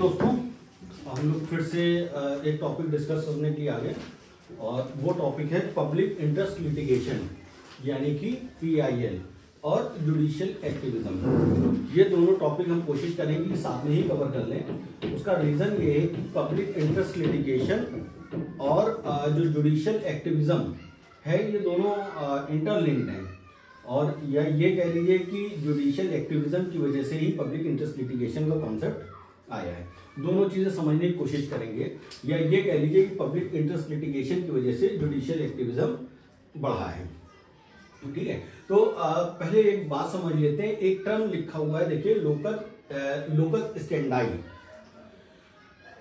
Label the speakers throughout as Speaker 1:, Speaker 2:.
Speaker 1: दोस्तों, हम लोग फिर से एक टॉपिक डिस्कस करने के लिए आ गए और वो टॉपिक है पब्लिक इंटरेस्ट लिटिगेशन यानी कि PIL और जुडिशियल एक्टिविज्म। ये दोनों टॉपिक हम कोशिश करेंगे कि साथ में ही कवर कर लें। उसका रीजन ये है कि पब्लिक इंटरेस्ट लिटिगेशन और जो जुडिशियल एक्टिविज्म है ये दोनों इंटरलिंक्ड हैं और ये कह लीजिए कि जुडिशियल एक्टिविज्म की वजह से ही पब्लिक इंटरेस्ट लिटिगेशन का कॉन्सेप्ट आया है। दोनों चीजें समझने की कोशिश करेंगे या ये कह लीजिए कि पब्लिक इंटरेस्ट लिटिगेशन की वजह से जुडिशियल एक्टिविज्म बढ़ा है। ठीक है, तो पहले एक बात समझ लेते हैं। एक टर्म लिखा हुआ है, देखिए, लोकस स्टैंडाई।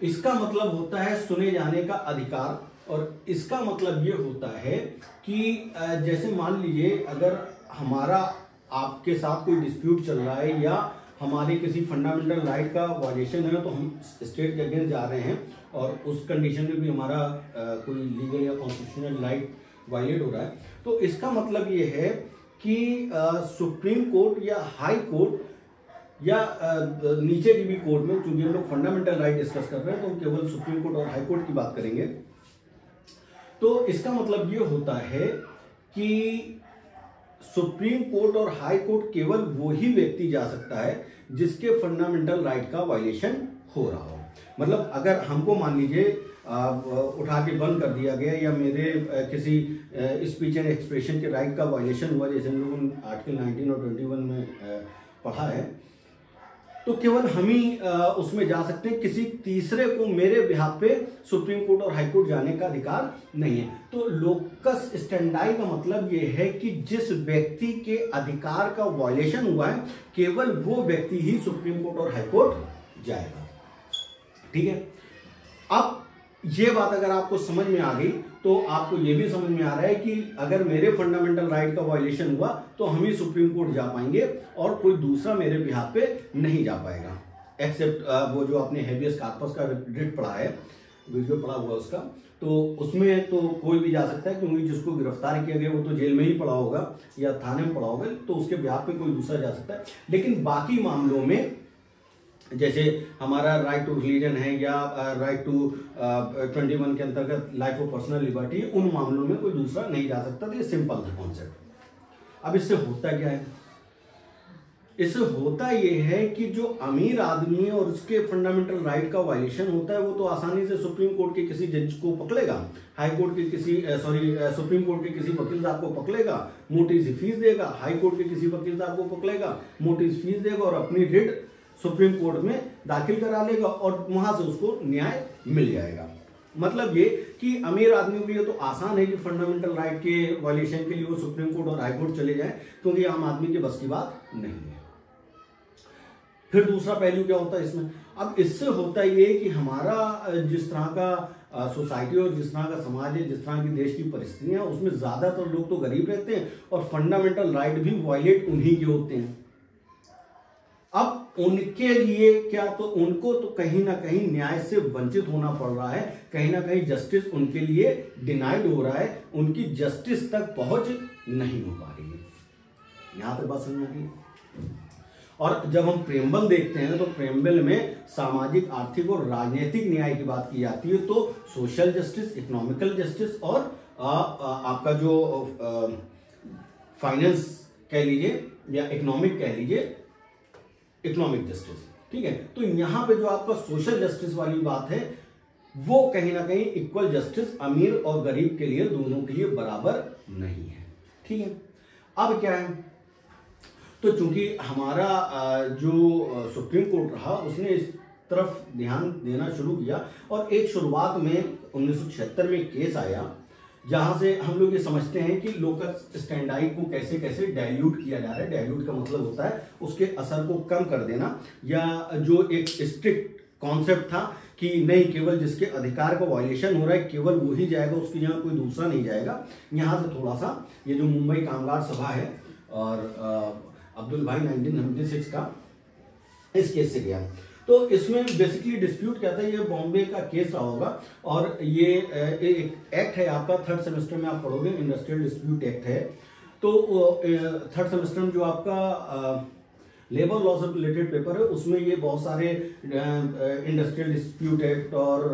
Speaker 1: इसका मतलब होता है सुने जाने का अधिकार और इसका मतलब ये होता है कि जैसे मान लीजिए अगर हमारा आपके साथ कोई डिस्प्यूट चल रहा है या हमारे किसी फंडामेंटल राइट का वायलेशन है तो हम स्टेट के अगेंस्ट जा रहे हैं और उस कंडीशन में भी हमारा कोई लीगल या कॉन्स्टिट्यूशनल राइट वायलेट हो रहा है, तो इसका मतलब ये है कि सुप्रीम कोर्ट या हाई कोर्ट या नीचे की भी कोर्ट में, क्योंकि हम लोग फंडामेंटल राइट डिस्कस कर रहे हैं तो हम केवल सुप्रीम कोर्ट और हाई कोर्ट की बात करेंगे। तो इसका मतलब ये होता है कि सुप्रीम कोर्ट और हाई कोर्ट केवल वो ही व्यक्ति जा सकता है जिसके फंडामेंटल राइट का वायलेशन हो रहा हो। मतलब अगर हमको मान लीजिए उठा के बंद कर दिया गया या मेरे किसी स्पीच एंड एक्सप्रेशन के राइट का वायलेशन हुआ, जैसे हम लोगों ने आर्टिकल 19 और 21 में पढ़ा है, तो केवल हम ही उसमें जा सकते हैं। किसी तीसरे को मेरे बिहाफ पे सुप्रीम कोर्ट और हाई कोर्ट जाने का अधिकार नहीं है। तो लोकस स्टैंडाई का मतलब ये है कि जिस व्यक्ति के अधिकार का वायलेशन हुआ है केवल वो व्यक्ति ही सुप्रीम कोर्ट और हाई कोर्ट जाएगा। ठीक है, अब ये बात अगर आपको समझ में आ गई तो आपको ये भी समझ में आ रहा है कि अगर मेरे फंडामेंटल राइट का वायलेशन हुआ तो हम ही सुप्रीम कोर्ट जा पाएंगे और कोई दूसरा मेरे बिहाफ पे नहीं जा पाएगा, एक्सेप्ट वो जो आपने हेबियस कॉर्पस का रिट पढ़ा है, वीडियो पढ़ा हुआ उसका, तो उसमें तो कोई भी जा सकता है क्योंकि जिसको गिरफ्तार किया गया वो तो जेल में ही पड़ा होगा या थाने में पड़ा होगा, तो उसके बिहाफ पे कोई दूसरा जा सकता है। लेकिन बाकी मामलों में जैसे हमारा राइट टू रिलीजन है या राइट टू 21 के अंतर्गत लाइफ ऑफ पर्सनल लिबर्टी, उन मामलों में कोई दूसरा नहीं जा सकता। तो ये सिंपल था कॉन्सेप्ट। अब इससे होता क्या है? इससे होता ये है कि जो अमीर आदमी है और उसके फंडामेंटल राइट का वायलेशन होता है वो तो आसानी से सुप्रीम कोर्ट के किसी जज को पकड़ेगा, हाई कोर्ट के किसी सुप्रीम कोर्ट के किसी वकील साहब को पकड़ेगा, मोटी सी फीस देगा, हाई कोर्ट के किसी वकील साहब को पकड़ेगा, मोटी सी फीस देगा और अपनी रिट सुप्रीम कोर्ट में दाखिल करा लेगा और वहां से उसको न्याय मिल जाएगा। मतलब ये कि अमीर आदमियों के लिए तो आसान है कि फंडामेंटल राइट के वायलेशन के लिए वो सुप्रीम कोर्ट और हाई कोर्ट चले जाएं, क्योंकि आम आदमी के बस की बात नहीं है। फिर दूसरा पहलू क्या होता है इसमें? अब इससे होता ये कि हमारा जिस तरह का सोसाइटी और जिस तरह का समाज है, जिस तरह की देश की परिस्थितियां, उसमें ज्यादातर लोग तो गरीब रहते हैं और फंडामेंटल राइट भी वायलेट उन्हीं के होते हैं। अब उनके लिए क्या, तो उनको तो कहीं ना कहीं न्याय से वंचित होना पड़ रहा है, कहीं ना कहीं जस्टिस उनके लिए डिनाइड हो रहा है, उनकी जस्टिस तक पहुंच नहीं हो पा रही है। यहां पे बात समझ में आ रही है। और जब हम प्रेम्बल देखते हैं तो प्रेम्बल में सामाजिक, आर्थिक और राजनीतिक न्याय की बात की जाती है, तो सोशल जस्टिस, इकोनॉमिकल जस्टिस और आपका जो फाइनेंस कह लीजिए या इकोनॉमिक कह लीजिए, इकोनॉमिक जस्टिस। ठीक है, तो यहां पे जो आपका सोशल जस्टिस वाली बात है वो कहीं ना कहीं इक्वल जस्टिस अमीर और गरीब के लिए, दोनों के लिए बराबर नहीं है। ठीक है, अब क्या है, तो चूंकि हमारा जो सुप्रीम कोर्ट रहा उसने इस तरफ ध्यान देना शुरू किया और एक शुरुआत में 1976 में केस आया जहां से हम लोग ये समझते हैं कि लोकस स्टैंडाई को कैसे कैसे डाइल्यूट किया जा रहा है। डाइल्यूट का मतलब होता है उसके असर को कम कर देना, या जो एक स्ट्रिक्ट कॉन्सेप्ट था कि नहीं, केवल जिसके अधिकार का वायलेशन हो रहा है केवल वो ही जाएगा, उसकी जगह कोई दूसरा नहीं जाएगा। यहां से थोड़ा सा ये जो मुंबई कामगार सभा है और अब्दुल भाई 1976 का, इस केस से गया। तो इसमें बेसिकली डिस्प्यूट क्या था, ये बॉम्बे का केस रहा होगा और ये एक एक्ट है आपका, थर्ड सेमेस्टर में आप पढ़ोगे, इंडस्ट्रियल डिस्प्यूट एक्ट है। तो थर्ड सेमेस्टर में जो आपका लेबर लॉ से रिलेटेड पेपर है, उसमें ये बहुत सारे इंडस्ट्रियल डिस्प्यूट एक्ट और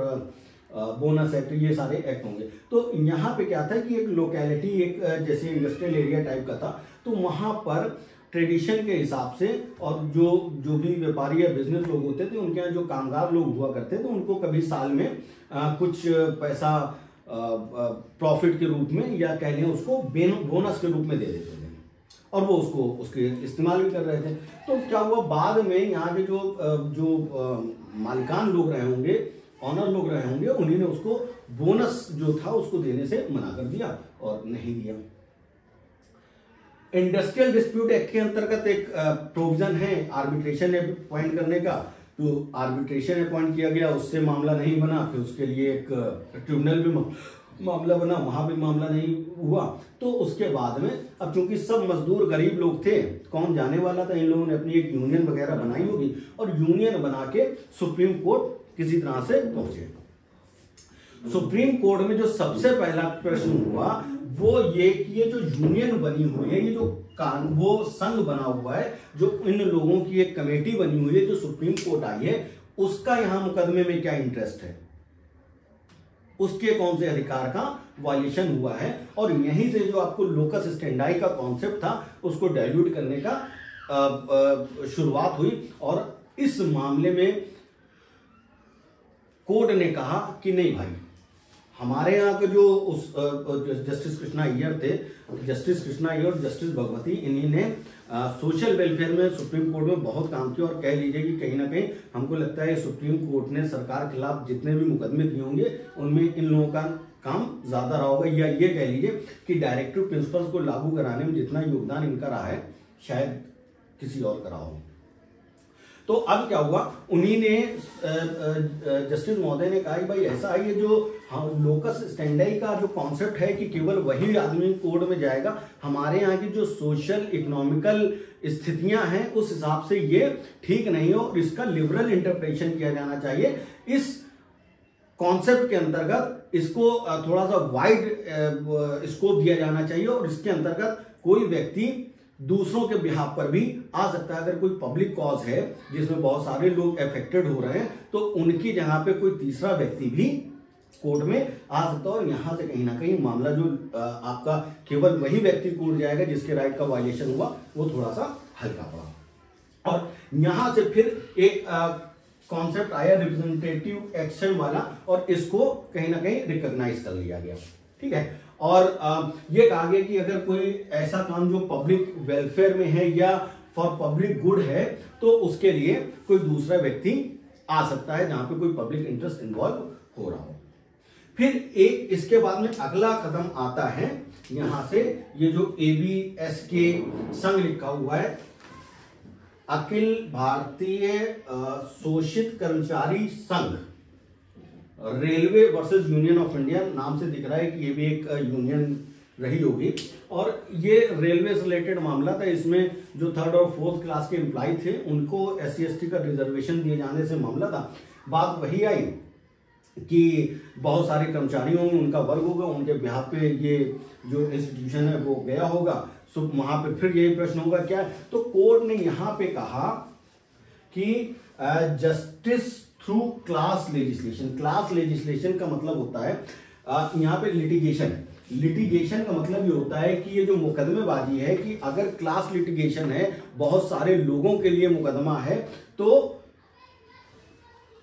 Speaker 1: बोनस एक्ट, ये सारे एक्ट होंगे। तो यहाँ पे क्या था कि एक लोकेलिटी, एक जैसे इंडस्ट्रियल एरिया टाइप का था, तो वहाँ पर ट्रेडिशन के हिसाब से और जो भी व्यापारी या बिजनेस लोग होते थे, उनके यहाँ जो कामगार लोग हुआ करते थे, उनको कभी साल में कुछ पैसा प्रॉफिट के रूप में या कह लें उसको बोनस के रूप में दे देते थे, और वो उसके इस्तेमाल भी कर रहे थे। तो क्या हुआ, बाद में यहाँ के जो मालिकान लोग रहे होंगे, ऑनर लोग रहे होंगे, उन्हीं ने उसको बोनस जो था उसको देने से मना कर दिया और नहीं दिया। इंडस्ट्रियल डिस्प्यूट एक्ट के अंतर्गत एक प्रोविजन है आर्बिट्रेशन अपॉइंट करने का, तो आर्बिट्रेशन अपॉइंट किया गया, उससे मामला नहीं बना, फिर उसके लिए एक ट्रिब्यूनल भी मामला बना, वहां भी मामला नहीं हुआ। तो उसके बाद में अब चूंकि सब मजदूर गरीब लोग थे, कौन जाने वाला था, इन लोगों ने अपनी एक यूनियन वगैरह बनाई होगी और यूनियन बना के सुप्रीम कोर्ट किसी तरह से पहुंचे। सुप्रीम कोर्ट में जो सबसे पहला प्रश्न हुआ वो ये कि ये जो यूनियन बनी हुई है, ये जो वो संघ बना हुआ है, जो इन लोगों की एक कमेटी बनी हुई है जो सुप्रीम कोर्ट आई है, उसका यहां मुकदमे में क्या इंटरेस्ट है, उसके कौन से अधिकार का वायलेशन हुआ है। और यहीं से जो आपको लोकस स्टैंडाई का कॉन्सेप्ट था उसको डाइल्यूट करने का शुरुआत हुई। और इस मामले में कोर्ट ने कहा कि नहीं भाई, हमारे यहाँ के जो उस जस्टिस कृष्णा अय्यर थे, जस्टिस कृष्णा अय्यर और जस्टिस भगवती, इन्हीं ने सोशल वेलफेयर में सुप्रीम कोर्ट में बहुत काम किया। और कह लीजिए कि कहीं ना कहीं हमको लगता है सुप्रीम कोर्ट ने सरकार के खिलाफ जितने भी मुकदमे किए होंगे उनमें इन लोगों का काम ज्यादा रहा होगा, या ये कह लीजिए कि डायरेक्टिव प्रिंसिपल्स को लागू कराने में जितना योगदान इनका रहा है शायद किसी और का रहा हो। तो अब क्या हुआ, उन्हीं ने जस्टिस महोदय ने कहा कि भाई ऐसा है, ये जो लोकस स्टैंडाई का जो कॉन्सेप्ट है कि केवल वही आदमी कोर्ट में जाएगा, हमारे यहाँ की जो सोशल इकोनॉमिकल स्थितियां हैं उस हिसाब से ये ठीक नहीं हो और इसका लिबरल इंटरप्रिटेशन किया जाना चाहिए। इस कॉन्सेप्ट के अंतर्गत इसको थोड़ा सा वाइड स्कोप दिया जाना चाहिए और इसके अंतर्गत कोई व्यक्ति दूसरों के बिहाफ पर भी आ सकता है। अगर कोई पब्लिक कॉज है जिसमें बहुत सारे लोग अफेक्टेड हो रहे हैं तो उनकी जगह पे कोई तीसरा व्यक्ति भी कोर्ट में आ सकता है और यहां से कहीं ना कहीं मामला जो आपका केवल वही व्यक्ति कोर्ट जाएगा जिसके राइट का वायलेशन हुआ वो थोड़ा सा हल्का पड़ा। और यहां से फिर एक कॉन्सेप्ट आया रिप्रेजेंटेटिव एक्शन वाला और इसको कहीं ना कहीं रिकॉग्नाइज कर लिया गया, ठीक है। और ये कहा गया कि अगर कोई ऐसा काम जो पब्लिक वेलफेयर में है या फॉर पब्लिक गुड है तो उसके लिए कोई दूसरा व्यक्ति आ सकता है जहां पे कोई पब्लिक इंटरेस्ट इन्वॉल्व हो रहा हो। फिर एक इसके बाद में अगला कदम आता है, यहां से ये जो ABSK संघ लिखा हुआ है, अखिल भारतीय शोषित कर्मचारी संघ, railway versus union of India नाम से दिख रहा है कि ये भी एक यूनियन रही होगी। और ये रेलवे से रिलेटेड मामला था, इसमें जो 3rd और 4th क्लास के एम्प्लॉय थे उनको SC/ST का रिजर्वेशन दिए जाने से मामला था। बात वही आई कि बहुत सारे कर्मचारी होंगे, उनका वर्ग होगा, उनके बिहाफ पे ये जो इंस्टीट्यूशन है वो गया होगा, सो वहां पे फिर यही प्रश्न होगा क्या। तो कोर्ट ने यहां पे कहा कि justice through class legislation. Class legislation का मतलब होता है यहाँ पे लिटिगेशन। लिटिगेशन का मतलब ये होता है कि ये जो मुकदमेबाजी है कि अगर क्लास लिटिगेशन है, बहुत सारे लोगों के लिए मुकदमा है, तो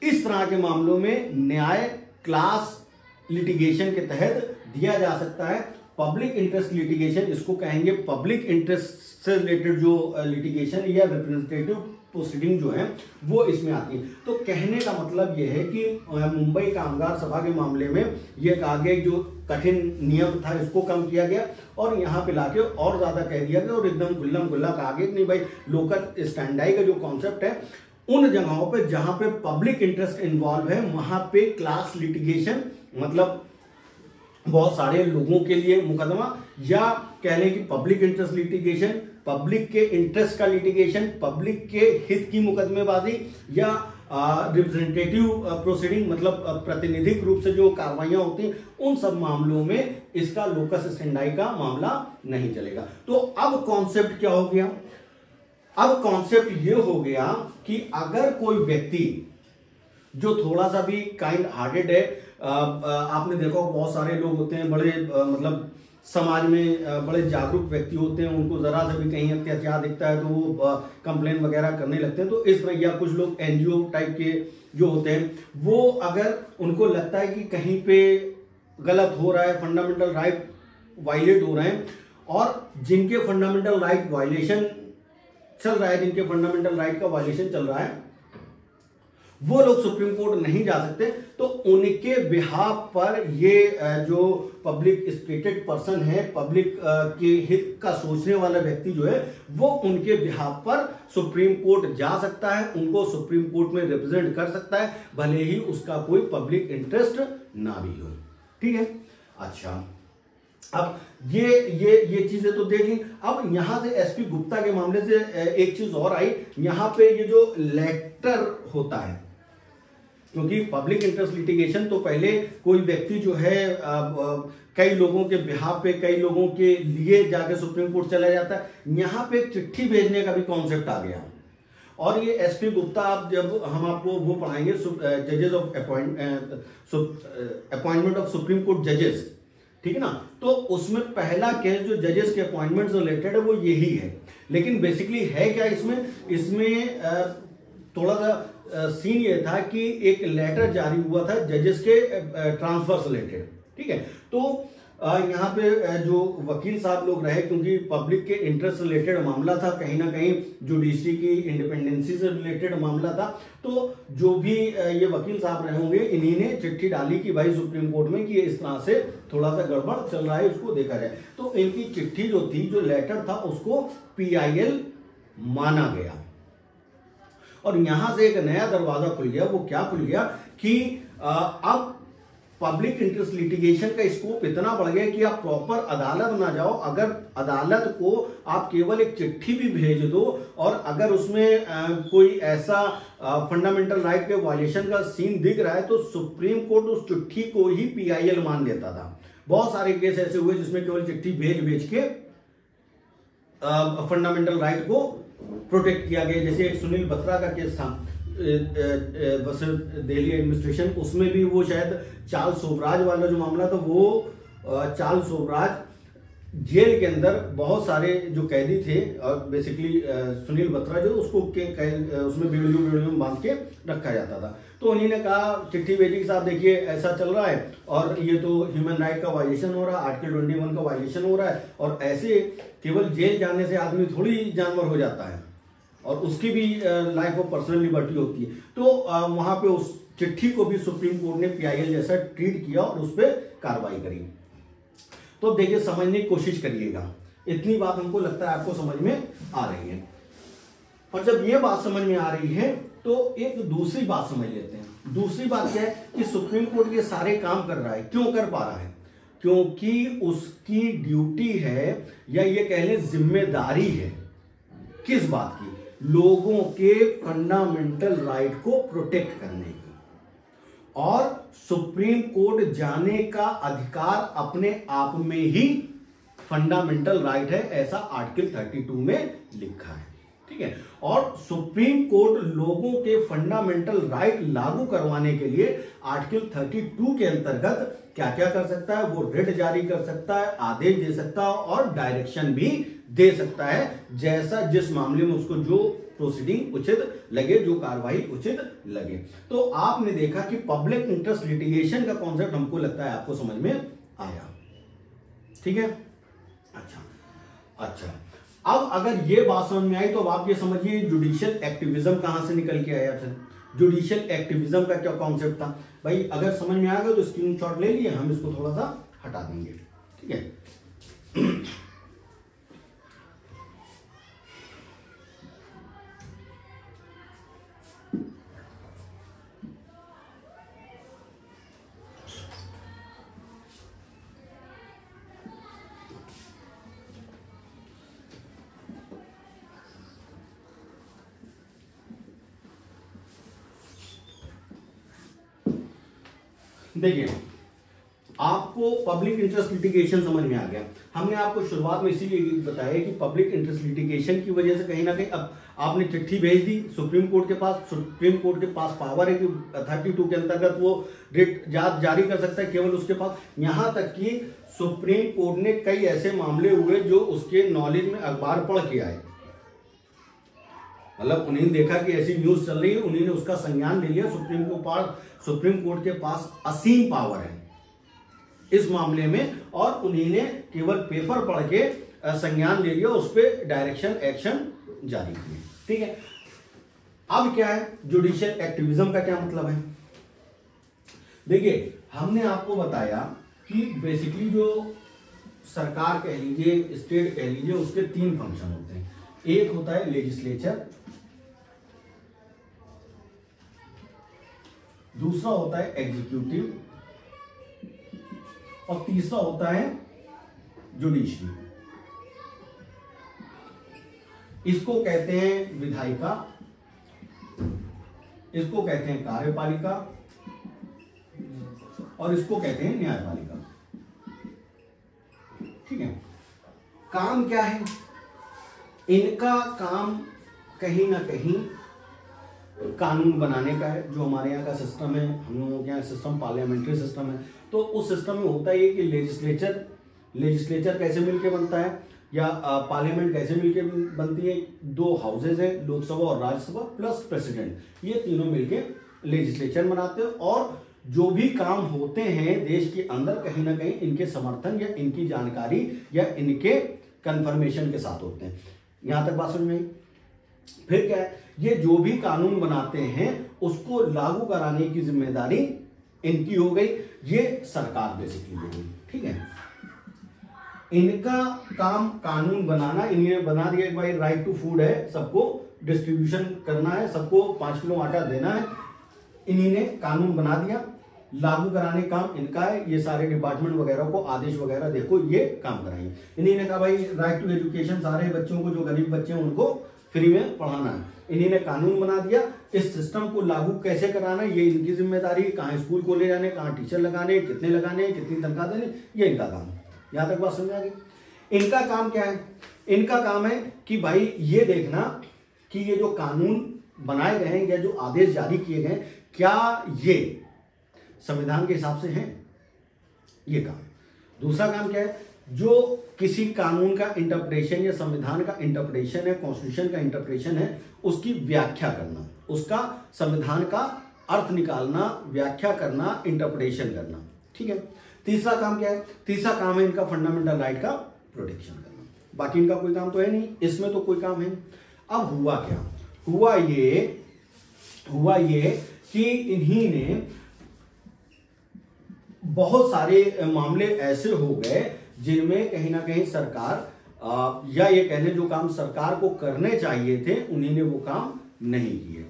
Speaker 1: इस तरह के मामलों में न्याय क्लास लिटिगेशन के तहत दिया जा सकता है। पब्लिक इंटरेस्ट लिटिगेशन इसको कहेंगे, पब्लिक इंटरेस्ट से रिलेटेड जो लिटिगेशन या रिप्रेजेंटेटिव प्रोसीडिंग जो है वो इसमें आती है। तो कहने का मतलब ये है कि मुंबई कामगार सभा के मामले में ये कहा गया जो कठिन नियम था इसको कम किया गया और यहाँ पे लाके और ज्यादा कह दिया गया और एकदम गुल्लम गुल्ला कहा गया कि नहीं भाई, लोकल स्टैंडाई का जो कॉन्सेप्ट है उन जगहों पे जहां पे पब्लिक इंटरेस्ट इन्वॉल्व है वहां पे क्लास लिटिगेशन मतलब बहुत सारे लोगों के लिए मुकदमा, या कह लें कि पब्लिक इंटरेस्ट लिटिगेशन, पब्लिक के इंटरेस्ट का लिटिगेशन, पब्लिक के हित की मुकदमेबाजी, या रिप्रेजेंटेटिव प्रोसीडिंग मतलब प्रतिनिधिक रूप से जो कार्रवाइयां होती हैं, उन सब मामलों में इसका लोकस स्टैंडाई का मामला नहीं चलेगा। तो अब कॉन्सेप्ट क्या हो गया अब कॉन्सेप्ट ये हो गया कि अगर कोई व्यक्ति जो थोड़ा सा भी काइंड हार्टेड है, आपने देखा बहुत सारे लोग होते हैं बड़े मतलब समाज में बड़े जागरूक व्यक्ति होते हैं, उनको जरा से भी कहीं अत्याचार दिखता है तो वो कंप्लेन वगैरह करने लगते हैं। तो इस तरह, या कुछ लोग एनजीओ टाइप के जो होते हैं, वो अगर उनको लगता है कि कहीं पे गलत हो रहा है, फंडामेंटल राइट वायलेट हो रहे हैं, और जिनके फंडामेंटल राइट वायलेशन चल रहा है, जिनके फंडामेंटल राइट का वायलेशन चल रहा है, वो लोग सुप्रीम कोर्ट नहीं जा सकते, तो उनके बिहाफ पर ये जो पब्लिक स्पिरिटेड पर्सन है, पब्लिक के हित का सोचने वाला व्यक्ति जो है, वो उनके बिहाफ पर सुप्रीम कोर्ट जा सकता है, उनको सुप्रीम कोर्ट में रिप्रेजेंट कर सकता है, भले ही उसका कोई पब्लिक इंटरेस्ट ना भी हो। ठीक है, अच्छा, अब ये चीजें तो देख ली। अब यहां से एसपी गुप्ता के मामले से एक चीज और आई, यहां पे ये जो लेटर होता है, क्योंकि पब्लिक इंटरेस्ट लिटिगेशन तो पहले कोई व्यक्ति जो है कई लोगों के बिहाफ पे, कई लोगों के लिए जाके सुप्रीम कोर्ट चला जाता है, यहां पे एक चिट्ठी भेजने का भी कॉन्सेप्ट आ गया। और ये एसपी गुप्ता, आप जब हम आपको वो पढ़ाएंगे जजेस of appointment of supreme court जजेस, ठीक है ना, तो उसमें पहला केस जो जजेस के अपॉइंटमेंट से रिलेटेड है वो यही है। लेकिन बेसिकली है क्या इसमें थोड़ा सा सीन ये था कि एक लेटर जारी हुआ था जजेस के ट्रांसफर से रिलेटेड। ठीक है, तो यहाँ पे जो वकील साहब लोग रहे, क्योंकि पब्लिक के इंटरेस्ट रिलेटेड मामला था, कहीं ना कहीं जुडिशरी की इंडिपेंडेंसी से रिलेटेड मामला था, तो जो भी ये वकील साहब रहे होंगे, इन्हीं ने चिट्ठी डाली कि भाई सुप्रीम कोर्ट में कि इस तरह से थोड़ा सा गड़बड़ चल रहा है, उसको देखा जाए। तो इनकी चिट्ठी जो थी, जो लेटर था, उसको PIL माना गया, और यहां से एक नया दरवाजा खुल गया। वो क्या खुल गया कि अब पब्लिक इंटरेस्ट लिटिगेशन का स्कोप इतना बढ़ गया कि आप प्रॉपर अदालत ना जाओ, अगर अदालत को आप केवल एक चिट्ठी भी भेज दो, और अगर उसमें कोई ऐसा फंडामेंटल राइट के वायलेशन का सीन दिख रहा है, तो सुप्रीम कोर्ट उस चिट्ठी को ही PIL मान लेता था। बहुत सारे केस ऐसे हुए जिसमें केवल चिट्ठी भेज के फंडामेंटल राइट को प्रोटेक्ट किया गया। जैसे एक सुनील बत्रा का केस था बस दिल्ली एडमिनिस्ट्रेशन, उसमें भी वो शायद चार्ल्स सोबराज वाला जो मामला था, वो चार्ल्स सोबराज जेल के अंदर बहुत सारे जो कैदी थे, और बेसिकली सुनील बत्रा जो उसको उसमें वीडियो में बांध के रखा जाता था। तो उन्हीं ने कहा, चिट्ठी भेजी कि साहब देखिए ऐसा चल रहा है, और ये तो ह्यूमन राइट का वायलेशन हो रहा है, आर्टिकल 21 का वायलेशन हो रहा है, और ऐसे केवल जेल जाने से आदमी थोड़ी जानवर हो जाता है, और उसकी भी लाइफ ऑफ पर्सनल लिबर्टी होती है। तो वहां पे उस चिट्ठी को भी सुप्रीम कोर्ट ने PIL जैसा ट्रीट किया और उस पर कार्रवाई करी। तो देखिए, समझने की कोशिश करिएगा, इतनी बात हमको लगता है आपको समझ में आ रही है। और जब ये बात समझ में आ रही है, तो एक दूसरी बात समझ लेते हैं। दूसरी बात क्या है कि सुप्रीम कोर्ट ये सारे काम कर रहा है, क्यों कर पा रहा है? क्योंकि उसकी ड्यूटी है, या ये कह लें जिम्मेदारी है, किस बात की? लोगों के फंडामेंटल राइट को प्रोटेक्ट करने की। और सुप्रीम कोर्ट जाने का अधिकार अपने आप में ही फंडामेंटल राइट है, ऐसा आर्टिकल 32 में लिखा है। ठीक है, और सुप्रीम कोर्ट लोगों के फंडामेंटल राइट लागू करवाने के लिए आर्टिकल 32 के अंतर्गत क्या क्या कर सकता है? वो रिट जारी कर सकता है, आदेश दे सकता है, और डायरेक्शन भी दे सकता है, जैसा जिस मामले में उसको जो प्रोसीडिंग उचित लगे, जो कार्रवाई उचित लगे। तो आपने देखा कि पब्लिक इंटरेस्ट लिटिगेशन का कॉन्सेप्ट हमको लगता है आपको समझ में आया। ठीक है, अच्छा, अब अगर ये बात समझ में आई, तो अब आप ये समझिए जुडिशियल एक्टिविज्म कहां से निकल के आया। फिर जुडिशियल एक्टिविज्म का क्या कॉन्सेप्ट था भाई? अगर समझ में आ गया तो स्क्रीनशॉट ले लिए, हम इसको थोड़ा सा हटा देंगे। ठीक है, देखिए, आप आपको पब्लिक इंटरेस्ट लिटिगेशन समझ में आ गया। हमने आपको शुरुआत में इसीलिए बताया कि पब्लिक इंटरेस्ट लिटिगेशन की वजह से कहीं ना कहीं अब आपने चिट्ठी भेज दी सुप्रीम कोर्ट के पास, सुप्रीम कोर्ट के पास पावर है कि 32 के अंतर्गत वो रिट जारी कर सकता है, केवल उसके पास। यहां तक कि सुप्रीम कोर्ट ने कई ऐसे मामले हुए जो उसके नॉलेज में अखबार पढ़ के आए, मतलब उन्हें देखा कि ऐसी न्यूज चल रही है, उन्होंने उसका संज्ञान ले लिया। सुप्रीम कोर्ट के पास असीम पावर है इस मामले में, और उन्होंने केवल पेपर पढ़ के संज्ञान ले लिया, उस पर डायरेक्शन एक्शन जारी किए। ठीक है, अब क्या है जुडिशियल एक्टिविज्म का क्या मतलब है? देखिए, हमने आपको बताया कि बेसिकली जो सरकार कह लीजिए, स्टेट कह लीजिए, उसके 3 फंक्शन होते हैं। एक होता है लेजिस्लेचर, दूसरा होता है एग्जीक्यूटिव, और तीसरा होता है जुडिशरी। इसको कहते हैं विधायिका, इसको कहते हैं कार्यपालिका, और इसको कहते हैं न्यायपालिका। ठीक है, काम क्या है इनका? काम कहीं ना कहीं कानून बनाने का है। जो हमारे यहाँ का सिस्टम है, हम लोगों के यहाँ सिस्टम पार्लियामेंट्री सिस्टम है, तो उस सिस्टम में होता है कि लेजिस्लेचर कैसे मिलके बनता है, या पार्लियामेंट कैसे मिलके बनती है। 2 हाउसेज है, लोकसभा और राज्यसभा प्लस प्रेसिडेंट, ये तीनों मिलके लेजिस्लेचर बनाते हैं। और जो भी काम होते हैं देश के अंदर, कहीं ना कहीं इनके समर्थन या इनकी जानकारी या इनके कंफर्मेशन के साथ होते हैं। यहां तक बात समझ में आई? फिर क्या है, ये जो भी कानून बनाते हैं उसको लागू कराने की जिम्मेदारी इनकी हो गई, ये सरकार बेसिकली हो गई। ठीक है, इनका काम कानून बनाना, इन्हें बना दिया कि भाई राइट टू फूड है, सबको डिस्ट्रीब्यूशन करना है, सबको 5 किलो आटा देना है, इन्हीं ने कानून बना दिया। लागू कराने काम इनका है, ये सारे डिपार्टमेंट वगैरह को आदेश वगैरह देखो, ये काम कराएंगे। इन्हीं ने कहा भाई राइट टू एजुकेशन, सारे बच्चों को, जो गरीब बच्चे हैं उनको फ्री में पढ़ाना है, इन्हीं ने कानून बना दिया। इस सिस्टम को लागू कैसे कराना है, ये इनकी जिम्मेदारी है। कहाँ स्कूल खोले जाने, कहाँ टीचर लगाने, कितने लगाने, कितनी तनख्वाह देने, ये इनका काम है। यहां तक बात समझ आ गई? इनका काम क्या है? इनका काम है कि भाई ये देखना कि ये जो कानून बनाए गए हैं या जो आदेश जारी किए गए, क्या ये संविधान के हिसाब से हैं, ये काम। दूसरा काम क्या है, जो किसी कानून का इंटरप्रिटेशन या संविधान का इंटरप्रिटेशन है, कॉन्स्टिट्यूशन का इंटरप्रिटेशन है, उसकी व्याख्या करना, उसका संविधान का अर्थ निकालना, व्याख्या करना, इंटरप्रिटेशन करना। ठीक है, तीसरा काम क्या है? तीसरा काम है इनका फंडामेंटल राइट का प्रोटेक्शन करना। बाकी इनका कोई काम तो है नहीं, इसमें तो कोई काम है। अब हुआ क्या? हुआ ये कि इन्हीं ने बहुत सारे मामले ऐसे हो गए जिनमें कहीं ना कहीं सरकार या ये कहने जो काम सरकार को करने चाहिए थे, उन्हीं ने वो काम नहीं किए।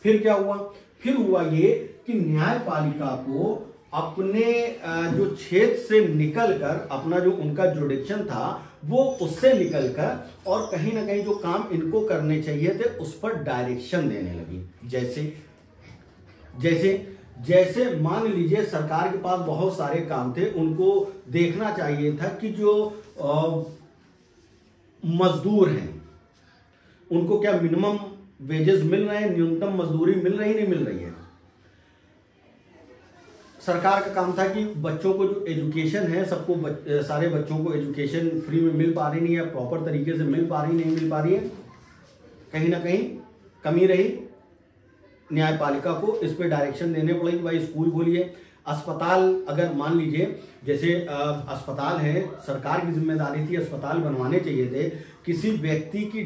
Speaker 1: फिर क्या हुआ? फिर हुआ ये कि न्यायपालिका को अपने जो क्षेत्र से निकलकर, अपना जो उनका जुडिक्शन था वो उससे निकलकर, और कहीं ना कहीं जो काम इनको करने चाहिए थे उस पर डायरेक्शन देने लगी। जैसे मान लीजिए सरकार के पास बहुत सारे काम थे, उनको देखना चाहिए था कि जो मजदूर हैं उनको क्या मिनिमम वेजेस मिल रहे हैं, न्यूनतम मजदूरी मिल रही नहीं मिल रही है। सरकार का काम था कि बच्चों को जो एजुकेशन है, सबको सारे बच्चों को एजुकेशन फ्री में मिल पा रही नहीं है, प्रॉपर तरीके से मिल पा रही नहीं मिल पा रही है, कहीं ना कहीं कमी रही। न्यायपालिका को इस पे डायरेक्शन देने पड़े कि भाई स्कूल खोलिए। अस्पताल, अगर मान लीजिए जैसे अस्पताल है, सरकार की जिम्मेदारी थी अस्पताल बनवाने चाहिए थे, किसी व्यक्ति की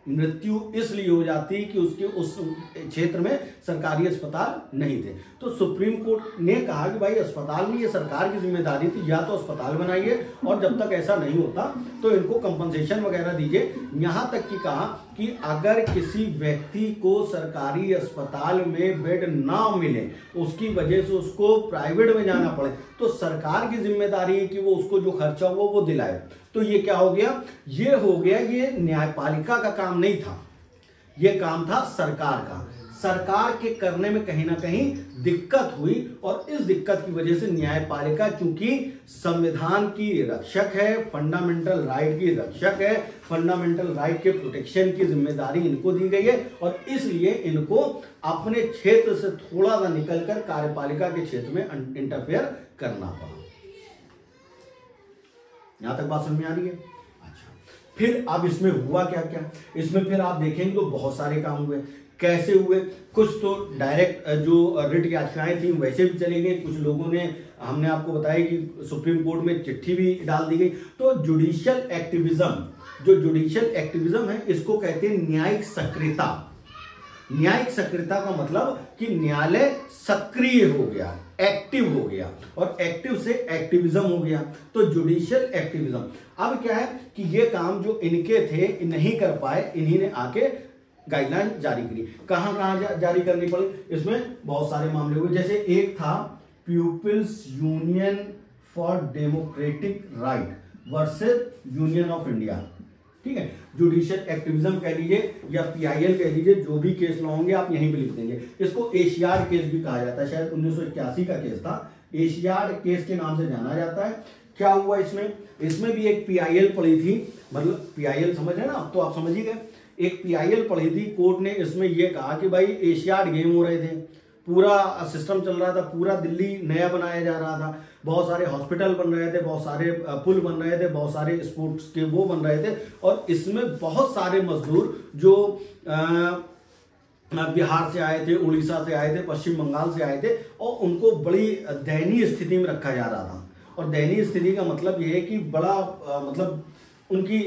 Speaker 1: मृत्यु इसलिए हो जाती कि उसके उस क्षेत्र में सरकारी अस्पताल नहीं थे, तो सुप्रीम कोर्ट ने कहा कि भाई अस्पताल में ये सरकार की जिम्मेदारी थी, या तो अस्पताल बनाइए, और जब तक ऐसा नहीं होता तो इनको कंपनसेशन वगैरह दीजिए। यहां तक कि कहा कि अगर किसी व्यक्ति को सरकारी अस्पताल में बेड ना मिले, उसकी वजह से उसको प्राइवेट में जाना पड़े, तो सरकार की जिम्मेदारी है कि वो उसको जो खर्चा हुआ वो दिलाए। तो ये क्या हो गया? ये हो गया, ये न्यायपालिका का काम नहीं था, ये काम था सरकार का। सरकार के करने में कहीं ना कहीं दिक्कत हुई, और इस दिक्कत की वजह से न्यायपालिका चूंकि संविधान की रक्षक है, फंडामेंटल राइट की रक्षक है, फंडामेंटल राइट के प्रोटेक्शन की जिम्मेदारी इनको दी गई है, और इसलिए इनको अपने क्षेत्र से थोड़ा सा निकलकर कार्यपालिका के क्षेत्र में इंटरफेयर करना पड़ा। यहां तक बात समझ में आ रही है? अच्छा, फिर अब इसमें हुआ क्या क्या, इसमें फिर आप देखेंगे तो बहुत सारे काम हुए। कैसे हुए? कुछ तो डायरेक्ट जो रिट याचिकाएं थी वैसे भी चली गई, कुछ लोगों ने, हमने आपको बताया कि सुप्रीम कोर्ट में चिट्ठी भी डाल दी गई। तो जुडिशियल एक्टिविज्म, जो जुडिशियल एक्टिविज्म है इसको कहते हैं न्यायिक सक्रियता। न्यायिक सक्रियता का मतलब कि न्यायालय सक्रिय हो गया, एक्टिव हो गया, और एक्टिव से एक्टिविज्म हो गया, तो जुडिशियल एक्टिविज्म। अब क्या है कि ये काम जो इनके थे नहीं कर पाए, इन्हीं ने आके गाइडलाइन जारी करी। कहां कहां जारी करनी पड़ी? इसमें बहुत सारे मामले हुए। जैसे एक था people's union for democratic right versus union of India, ठीक है, जुडिशियल एक्टिविज्म कह लीजिए या पीआईएल कह लीजिए, जो भी केस होंगे आप यहीं पे लिख देंगे। इसको एशियाड केस भी कहा जाता है, शायद 1981 का केस था, एशियाड केस के नाम से जाना जाता है। क्या हुआ इसमें? इसमें भी एक पीआईएल पड़ी थी, मतलब पीआईएल समझ रहे ना, अब तो आप समझ ही गए। एक पीआईएल पड़ी थी, कोर्ट ने इसमें यह कहा कि भाई एशियाड गेम हो रहे थे, पूरा सिस्टम चल रहा था, पूरा दिल्ली नया बनाया जा रहा था, बहुत सारे हॉस्पिटल बन रहे थे, बहुत सारे पुल बन रहे थे, बहुत सारे स्पोर्ट्स के वो बन रहे थे, और इसमें बहुत सारे मजदूर जो बिहार से आए थे, उड़ीसा से आए थे, पश्चिम बंगाल से आए थे, और उनको बड़ी दयनीय स्थिति में रखा जा रहा था। और दयनीय स्थिति का मतलब यह है कि बड़ा मतलब उनकी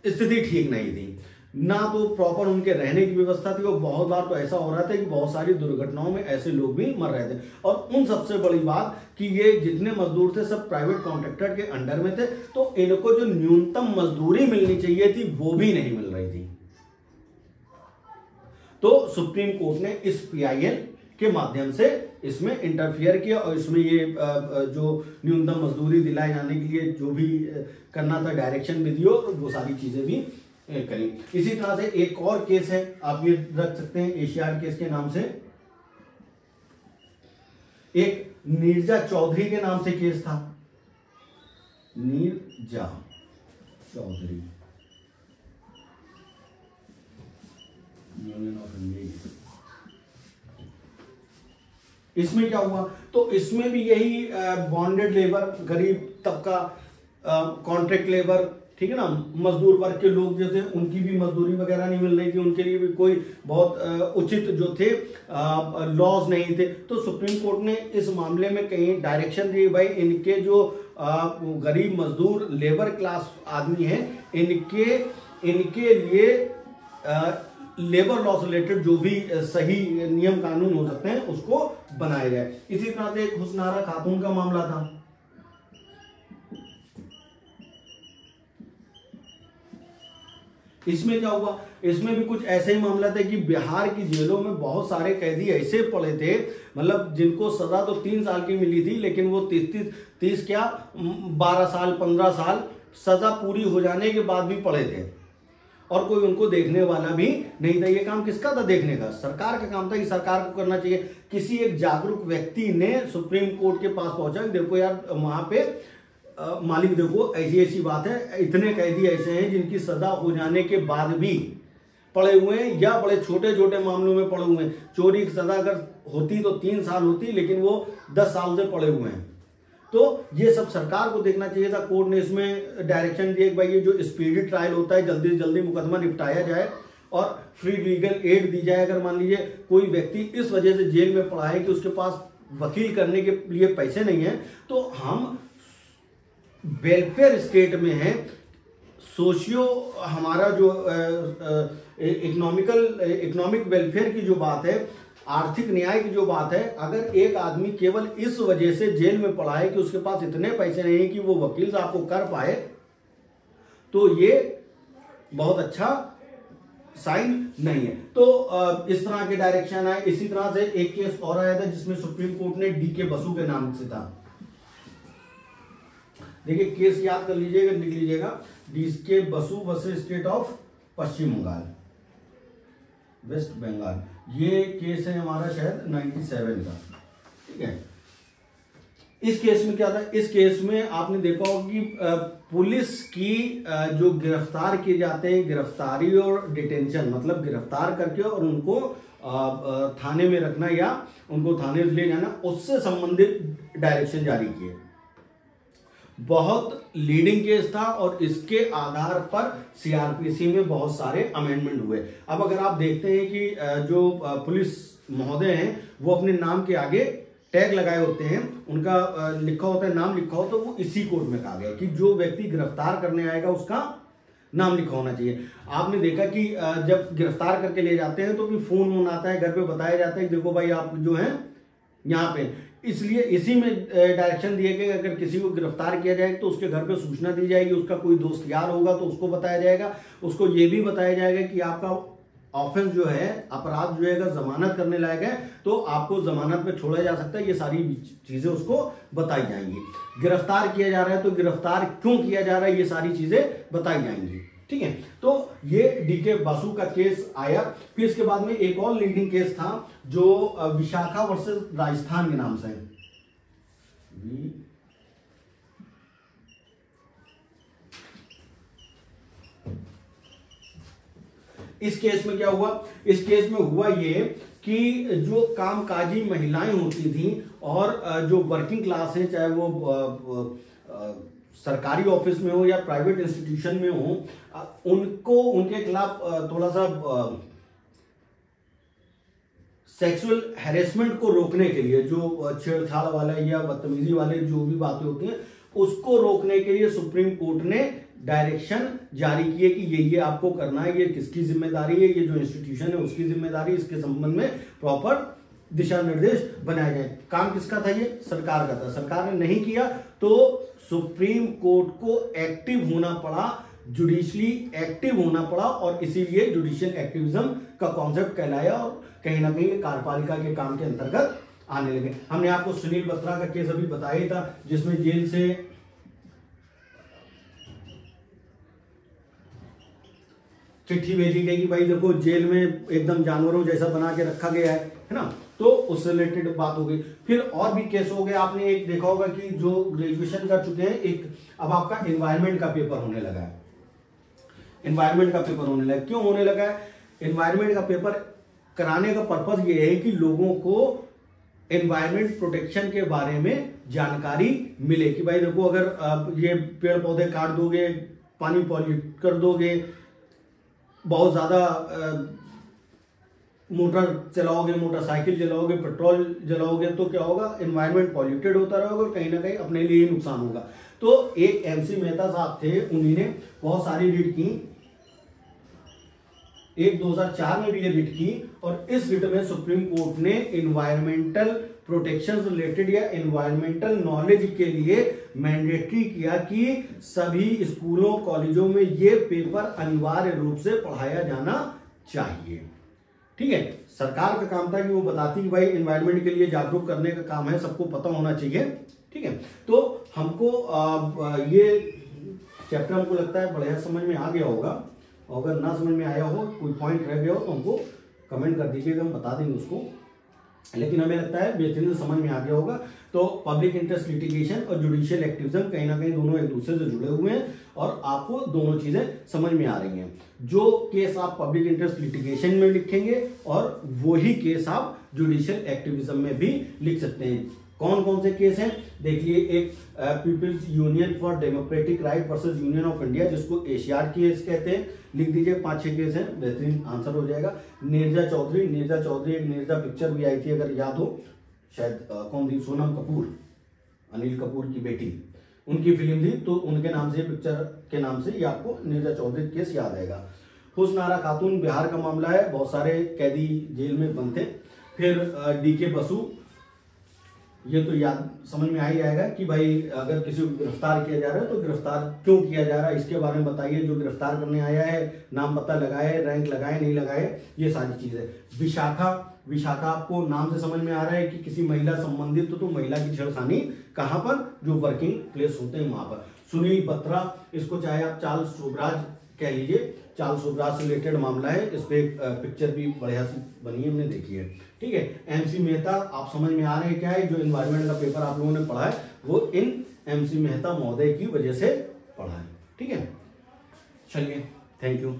Speaker 1: स्थिति ठीक नहीं थी, ना तो प्रॉपर उनके रहने की व्यवस्था थी, और बहुत बार तो ऐसा हो रहा था कि बहुत सारी दुर्घटनाओं में ऐसे लोग भी मर रहे थे। और उन सबसे बड़ी बात कि ये जितने मजदूर थे सब प्राइवेट कॉन्ट्रैक्टर के अंडर में थे, तो इनको जो न्यूनतम मजदूरी मिलनी चाहिए थी वो भी नहीं मिल रही थी। तो सुप्रीम कोर्ट ने इस पीआईएल के माध्यम से इसमें इंटरफियर किया, और इसमें ये जो न्यूनतम मजदूरी दिलाए जाने के लिए जो भी करना था डायरेक्शन भी दियो, वो सारी चीजें भी करी। इसी तरह से एक और केस है, आप ये रख सकते हैं एशियाड केस के नाम से, एक नीरजा चौधरी के नाम से केस था, Neerja Chaudhary, union of India. इसमें क्या हुआ? तो इसमें भी यही बॉन्डेड लेबर, गरीब तबका, कॉन्ट्रैक्ट लेबर, ठीक है ना, मजदूर वर्ग के लोग जो थे उनकी भी मजदूरी वगैरह नहीं मिल रही थी, उनके लिए भी कोई बहुत उचित जो थे लॉज नहीं थे। तो सुप्रीम कोर्ट ने इस मामले में कहीं डायरेक्शन दी, भाई इनके जो गरीब मजदूर लेबर क्लास आदमी हैं, इनके लिए लेबर लॉ से रिलेटेड जो भी सही नियम कानून हो सकते हैं उसको बनाया जाए। इसी तरह से एक हुस्नारा खातून का मामला था, इसमें क्या हुआ? इसमें भी कुछ ऐसे ही मामला था कि बिहार की जेलों में बहुत सारे कैदी ऐसे पड़े थे, मतलब जिनको सजा तो 3 साल की मिली थी, लेकिन वो 30 क्या 12 साल 15 साल सजा पूरी हो जाने के बाद भी पड़े थे, और कोई उनको देखने वाला भी नहीं था। ये काम किसका था देखने का? सरकार का काम था कि सरकार को करना चाहिए। किसी एक जागरूक व्यक्ति ने सुप्रीम कोर्ट के पास पहुंचा, देखो यार वहां पे मालिक देखो ऐसी ऐसी बात है, इतने कैदी ऐसे हैं जिनकी सजा हो जाने के बाद भी पड़े हुए हैं, या बड़े छोटे छोटे मामलों में पड़े हुए हैं। चोरी की सजा अगर होती तो 3 साल होती, लेकिन वो 10 साल से पड़े हुए हैं। तो ये सब सरकार को देखना चाहिए था। कोर्ट ने इसमें डायरेक्शन दिया कि भाई ये जो स्पीडी ट्रायल होता है, जल्दी से जल्दी मुकदमा निपटाया जाए और फ्री लीगल एड दी जाए। अगर मान लीजिए कोई व्यक्ति इस वजह से जेल में पड़ा है कि उसके पास वकील करने के लिए पैसे नहीं है, तो हम वेलफेयर स्टेट में है, सोशियो हमारा जो इकोनॉमिक वेलफेयर की जो बात है, आर्थिक न्याय की जो बात है, अगर एक आदमी केवल इस वजह से जेल में पड़ा है कि उसके पास इतने पैसे नहीं है कि वो वकील साहब को कर पाए, तो ये बहुत अच्छा साइन नहीं है। तो इस तरह के डायरेक्शन आए। इसी तरह से एक केस और आया था जिसमें सुप्रीम कोर्ट ने डीके बसु के नाम से था। देखिए केस याद कर लीजिएगा, लिख लीजिएगा, D K Basu versus state of पश्चिम बंगाल। वेस्ट बंगाल। ये केस है हमारा शायद 97 का, ठीक है। इस केस में क्या था, इस केस में आपने देखा होगा कि पुलिस की जो गिरफ्तार किए जाते हैं, गिरफ्तारी और डिटेंशन मतलब गिरफ्तार करके और उनको थाने में रखना या उनको थाने ले जाना, उससे संबंधित डायरेक्शन जारी किए। बहुत लीडिंग केस था और इसके आधार पर सीआरपीसी में बहुत सारे अमेंडमेंट हुए। अब अगर आप देखते हैं कि जो पुलिस महोदय हैं वो अपने नाम के आगे टैग लगाए होते हैं, उनका लिखा होता है, नाम लिखा हो, तो वो इसी कोड में कहा गया कि जो व्यक्ति गिरफ्तार करने आएगा उसका नाम लिखा होना चाहिए। आपने देखा कि जब गिरफ्तार करके ले जाते हैं तो भी फोन आता है, घर पे बताया जाता है कि देखो भाई आप जो हैं यहाँ पे, इसलिए इसी में डायरेक्शन दिए गए अगर किसी को गिरफ्तार किया जाए तो उसके घर पे सूचना दी जाएगी, उसका कोई दोस्त यार होगा तो उसको बताया जाएगा, उसको ये भी बताया जाएगा कि आपका ऑफेंस जो है, अपराध जो है अगर जमानत करने लायक है तो आपको जमानत में छोड़ा जा सकता है। ये सारी चीजें उसको बताई जाएंगी। गिरफ्तार किया जा रहा है तो गिरफ्तार क्यों किया जा रहा है, ये सारी चीजें बताई जाएंगी, ठीक है। तो ये डीके बासु का केस आया। फिर इसके बाद में एक और लीडिंग केस था जो विशाखा वर्सेस राजस्थान के नाम से है। इस केस में क्या हुआ, इस केस में हुआ ये कि जो कामकाजी महिलाएं होती थी और जो वर्किंग क्लास है, चाहे वो सरकारी ऑफिस में हो या प्राइवेट इंस्टीट्यूशन में हो, उनको उनके खिलाफ थोड़ा सा सेक्सुअल हैरेसमेंट को रोकने के लिए, जो छेड़छाड़ वाला या बदतमीजी वाले जो भी बातें होती हैं उसको रोकने के लिए सुप्रीम कोर्ट ने डायरेक्शन जारी किए कि ये आपको करना है, ये किसकी जिम्मेदारी है, ये जो इंस्टीट्यूशन है उसकी जिम्मेदारी, इसके संबंध में प्रॉपर दिशा निर्देश बनाए जाए। काम किसका था, ये सरकार का था। सरकार ने नहीं किया तो सुप्रीम कोर्ट को एक्टिव होना पड़ा, जुडिशली एक्टिव होना पड़ा, और इसीलिए जुडिशियल एक्टिविज्म का कॉन्सेप्ट कहलाया और कहीं ना कहीं कार्यपालिका के काम के अंतर्गत आने लगे। हमने आपको सुनील बत्रा का केस अभी बताया था, जिसमें जेल से चिट्ठी भेजी गई कि भाई देखो जेल में एकदम जानवरों जैसा बना के रखा गया है ना, तो उससे रिलेटेड बात हो गई। फिर और भी केस हो गए। आपने एक देखा होगा कि जो ग्रेजुएशन कर चुके हैं, एक अब आपका एनवायरमेंट का पेपर होने लगा है। एनवायरमेंट का पेपर होने लगा, क्यों होने लगा है? एनवायरमेंट का पेपर कराने का पर्पस ये है कि लोगों को एनवायरमेंट प्रोटेक्शन के बारे में जानकारी मिले कि भाई देखो अगर आप ये पेड़ पौधे काट दोगे, पानी पॉल्यूट कर दोगे, बहुत ज्यादा मोटर चलाओगे, मोटरसाइकिल चलाओगे, पेट्रोल जलाओगे, तो क्या होगा, एनवायरनमेंट पॉल्यूटेड होता रहेगा और कहीं ना कहीं अपने लिए ही नुकसान होगा। तो एक एमसी मेहता साहब थे, उन्होंने बहुत सारी रिट की, एक 2004 में भी ये रिट की, और इस रिट में सुप्रीम कोर्ट ने एनवायरमेंटल प्रोटेक्शन रिलेटेड या एनवायरमेंटल नॉलेज के लिए मैंडेटरी किया कि सभी स्कूलों कॉलेजों में ये पेपर अनिवार्य रूप से पढ़ाया जाना चाहिए। ठीक है, सरकार का काम था कि वो बताती कि भाई एनवायरमेंट के लिए जागरूक करने का काम है, सबको पता होना चाहिए। ठीक है, तो हमको ये चैप्टर हमको लगता है बढ़िया समझ में आ गया होगा। अगर ना समझ में आया हो, कोई पॉइंट रह गया हो तो हमको कमेंट कर दीजिएगा, हम बता देंगे उसको। लेकिन हमें लगता है बेहतरीन समझ में आ गया होगा। तो पब्लिक इंटरेस्ट लिटिगेशन और जुडिशियल एक्टिविज्म कहीं ना कहीं दोनों एक दूसरे से जुड़े हुए हैं और आपको दोनों चीजें समझ में आ रही हैं। जो केस आप पब्लिक इंटरेस्ट लिटिगेशन में लिखेंगे और वही केस आप जुडिशियल एक्टिविज्म में भी लिख सकते हैं। कौन कौन से केस हैं देखिए, एक people's union for democratic right versus union of India, जिसको एशियाड केस कहते हैं, लिख दीजिए। 5-6 केस हैं, बेहतरीन आंसर हो जाएगा। नीरजा चौधरी एक नीरजा पिक्चर भी आई थी अगर याद हो, शायद कौन थी, सोनम कपूर, अनिल कपूर की बेटी, उनकी फिल्म थी, तो उनके नाम से पिक्चर के नाम से ये आपको नीरजा चौधरी केस याद आएगा। हुस्न आरा खातून बिहार का मामला है, बहुत सारे कैदी जेल में बंद थे। फिर डीके बसु, ये तो याद समझ में आ ही आएगा कि भाई अगर किसी को गिरफ्तार किया जा रहा है तो गिरफ्तार क्यों किया जा रहा है, इसके बारे में बताइए। जो गिरफ्तार करने आया है नाम पता लगाए, रैंक लगाए नहीं लगाए, ये सारी चीजें। विशाखा आपको नाम से समझ में आ रहा है कि किसी महिला संबंधित तो महिला की छेड़खानी कहां पर, जो वर्किंग प्लेस होते हैं वहां पर। सुनील बत्रा, इसको चाहे आप चार्ल्स शोभराज कह लीजिए चार्ल्स सूबराज से रिलेटेड मामला है। इस पे पिक्चर भी बढ़िया सी बनी है, हमने देखी है। ठीक है, एमसी मेहता आप समझ में आ रहे हैं क्या है। जो इन्वायरमेंट का पेपर आप लोगों ने पढ़ा है वो इन एमसी मेहता महोदय की वजह से पढ़ा है। ठीक है, चलिए, थैंक यू।